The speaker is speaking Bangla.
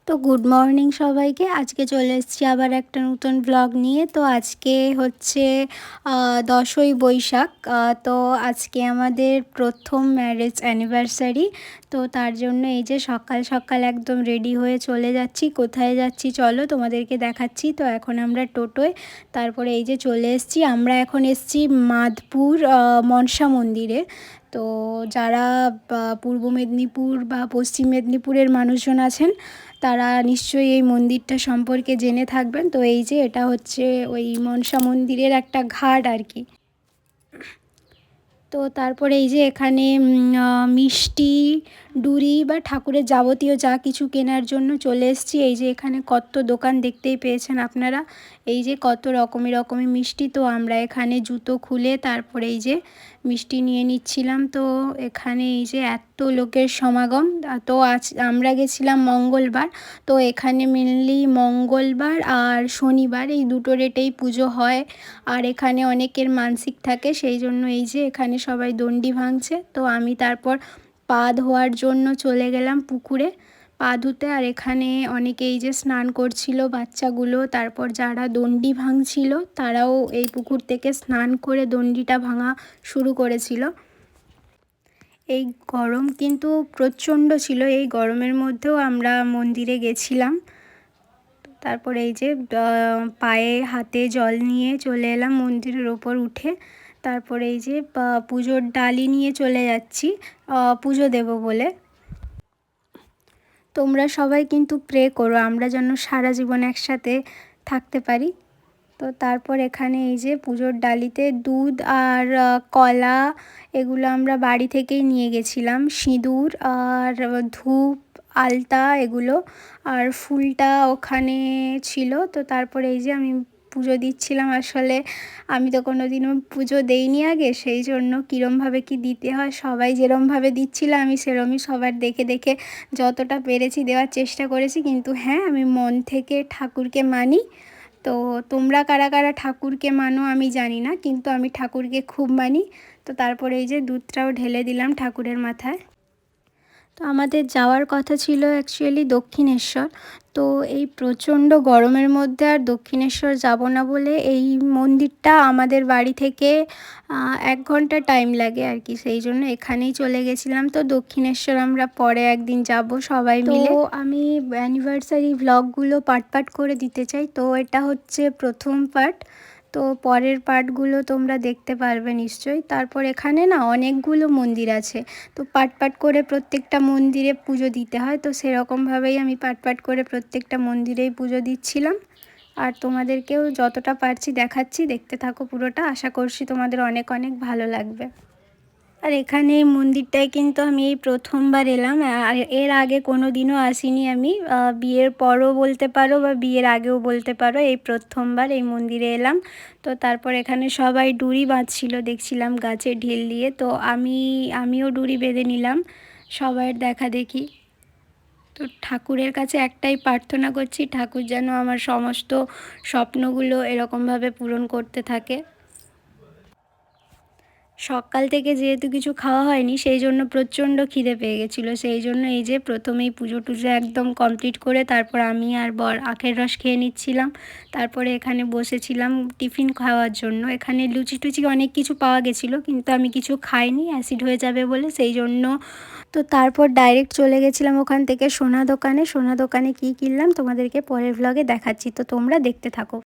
তো গুড মর্নিং সবাইকে। আজকে চলে এসেছি আবার একটা নতুন ব্লগ নিয়ে। তো আজকে হচ্ছে 10ই বৈশাখ। তো আজকে আমাদের প্রথম ম্যারেজ অ্যানিভার্সারি। তো তার জন্য এই যে সকাল সকাল একদম রেডি হয়ে চলে যাচ্ছি। কোথায় যাচ্ছি চলো তোমাদেরকে দেখাচ্ছি। তো এখন আমরা টোটোয়, তারপরে এই যে চলে এসেছি। আমরা এখন এসেছি মাধপুর মনসা মন্দিরে। তো যারা পূর্ব মেদিনীপুর বা পশ্চিম মেদিনীপুরের মানুষজন আছেন তারা নিশ্চয়ই এই মন্দিরটা সম্পর্কে জেনে থাকবেন। তো এই যে এটা হচ্ছে ওই মনসা মন্দিরের একটা ঘাট আর কি। তো তারপরে এই যে এখানে মিষ্টি, ডুরি বা ঠাকুরের যাবতীয় যা কিছু কেনার জন্য চলে এসেছি। এই যে এখানে কত দোকান দেখতেই পেয়েছেন আপনারা। এই যে কত রকমের মিষ্টি। তো আমরা এখানে জুতো খুলে তারপরে এই যে মিষ্টি নিয়ে নিচ্ছিলাম। তো এখানে এই যে এত লোকের সমাগম। তো আজ আমরা গেছিলাম মঙ্গলবার। তো এখানে মেনলি মঙ্গলবার আর শনিবার এই দুটো ডেটেই পুজো হয়। আর এখানে অনেকের মানসিক থাকে, সেই জন্য এই যে এখানে সবাই দণ্ডি ভাঙছে। তো আমি তারপর পা ধোয়ার জন্য চলে গেলাম পুকুরে পা ধুতে। আর এখানে অনেকে এই যে স্নান করছিল বাচ্চাগুলো, তারপর যারা দণ্ডি ভাঙছিল তারাও এই পুকুর থেকে স্নান করে দণ্ডিটা ভাঙা শুরু করেছিল। এই গরম কিন্তু প্রচণ্ড ছিল। এই গরমের মধ্যেও আমরা মন্দিরে গেছিলাম। তারপর এই যে পায়ে হাতে জল নিয়ে চলে এলাম মন্দিরের ওপর উঠে। তারপরে এই যে পুজোর ডালি নিয়ে চলে যাচ্ছি পুজো দেব বলে। তোমরা সবাই কিন্তু প্রে করো আমরা যেন সারা জীবন একসাথে থাকতে পারি। তো তারপর এখানে এই যে পুজোর ডালিতে দুধ আর কলা এগুলো আমরা বাড়ি থেকেই নিয়ে গেছিলাম, সিঁদুর আর ধূপ, আলতা এগুলো, আর ফুলটা ওখানে ছিল। তো তারপরে এই যে আমি পুজো দিচ্ছিলাম। আসলে আমি তো কোনো দিনও পুজো দেইনি আগে, সেই জন্য কীরমভাবে কি দিতে হয় সবাই যেরমভাবে দিচ্ছিল আমি সেরমই সবার দেখে দেখে যতটা পেরেছি দেওয়ার চেষ্টা করেছি। কিন্তু হ্যাঁ, আমি মন থেকে ঠাকুরকে মানি। তো তোমরা কারা কারা ঠাকুরকে মানো আমি জানি না, কিন্তু আমি ঠাকুরকে খুব মানি। তো তারপরে এই যে দুধটাও ঢেলে দিলাম ঠাকুরের মাথায়। তো আমাদের যাওয়ার কথা ছিল অ্যাকচুয়ালি দক্ষিণেশ্বর। তো এই প্রচণ্ড গরমের মধ্যে আর দক্ষিণেশ্বর যাব না বলে এই মন্দিরটা আমাদের বাড়ি থেকে 1 ঘন্টা টাইম লাগে আর কি, সেই জন্য এখানেই চলে গেছিলাম। তো দক্ষিণেশ্বর আমরা পরে একদিন যাব সবাই মিলে। তো আমি অ্যানিভার্সারি ভ্লগগুলো পার্ট পার্ট করে দিতে চাই। তো এটা হচ্ছে প্রথম পার্ট। তো পরের পার্টগুলো তোমরা দেখতে পারবে নিশ্চয়ই। তারপর এখানে না অনেকগুলো মন্দির আছে। তো পার্ট পার্ট করে প্রত্যেকটা মন্দিরে পুজো দিতে হয়। তো সেরকমভাবেই আমি পার্ট পার্ট করে প্রত্যেকটা মন্দিরেই পুজো দিচ্ছিলাম। আর তোমাদেরকেও যতটা পারছি দেখাচ্ছি, দেখতে থাকো পুরোটা। আশা করছি তোমাদের অনেক অনেক ভালো লাগবে। আর এখানে এই মন্দিরটায় কিন্তু আমি এই প্রথমবার এলাম। আর এর আগে কোনো দিনও আসিনি আমি। বিয়ের পরও বলতে পারো বা বিয়ের আগেও বলতে পারো, এই প্রথমবার এই মন্দিরে এলাম। তো তারপর এখানে সবাই ডুরি বাঁধছিল দেখছিলাম গাছে ঢিল দিয়ে। তো আমিও ডুরি বেঁধে নিলাম সবাইয়ের দেখা দেখি। তো ঠাকুরের কাছে একটাই প্রার্থনা করছি, ঠাকুর যেন আমার সমস্ত স্বপ্নগুলো এরকমভাবে পূরণ করতে থাকে। সকাল থেকে যেহেতু কিছু খাওয়া হয়নি, সেই জন্য প্রচণ্ড খিদে পেয়ে গেছিলো। সেই জন্য এই যে প্রথমেই পুজো টুজো একদম কমপ্লিট করে তারপর আমি আর বর আখের রস খেয়ে নিচ্ছিলাম। তারপরে এখানে বসেছিলাম টিফিন খাওয়ার জন্য। এখানে লুচি টুচি অনেক কিছু পাওয়া গেছিলো, কিন্তু আমি কিছু খাইনি অ্যাসিড হয়ে যাবে বলে, সেই জন্য। তো তারপর ডাইরেক্ট চলে গেছিলাম ওখান থেকে সোনা দোকানে। সোনা দোকানে কী কিনলাম তোমাদেরকে পরের ভ্লগে দেখাচ্ছি। তো তোমরা দেখতে থাকো।